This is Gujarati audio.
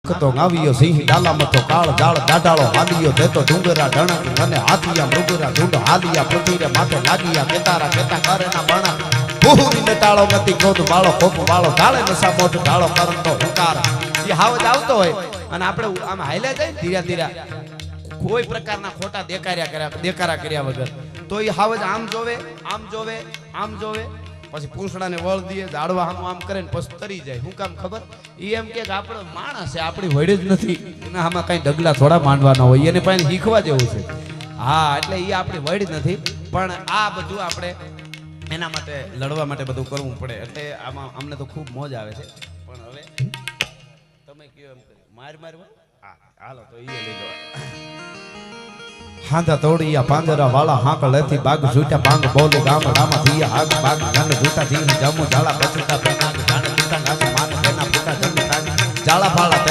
હાંકતો ગાવિયો સિંહ ડાલા મથો કાળ જાળ દાડાળો હાલિયો દેતો ડુંગરા ડણક અને હાથિયા મૃગરા ઢૂંઢ હાલિયા પૃથ્વીરે માથે લાગિયા કેતારા કેતા કરેના બણા બહુની નટાળો મતી ક્રોધ વાળો કોપ વાળો ઢાળે નસા મોઢ ઢાળો કરતો હુંકાર એ હાવજ આવતો હોય અને આપણે આમ હાલ્યા જાય ધીરા ધીરા કોઈ પ્રકારના ખોટા દેકારા કર્યા વગર તો એ હાવજ આમ જોવે આમ જોવે આમ જોવે પછી પૂંછડાને વળ દે ઝાડવા આમ કરે ને પછી તરી જાય શું કામ ખબર એ એમ કે આપણો માણસ છે આપણી વડે જ નથી એના આમાં કઈ ડગલા થોડા માંડવાના હોય એને પાસે શીખવા જેવું છે હા એટલે એ આપણી વડ નથી પણ આ બધું આપણે એના માટે લડવા માટે બધું કરવું પડે એટલે આમાં અમને તો ખૂબ મોજ આવે છે પણ હવે તમે કયો એમ મારવા હાલો તો એ લઈ લો હાંધા તોડિયા પાંજરા વાળા હાંક લેથી બાગ ઝૂટા પાંગ બોલી ગામ રામા થિયા હાગ બાગ ગન ઝૂટા થી જામુ ઝાલા બચતા પેના ગાને ઝૂટા ગાને માન તેના ફૂટા જમ જાળા ફાળા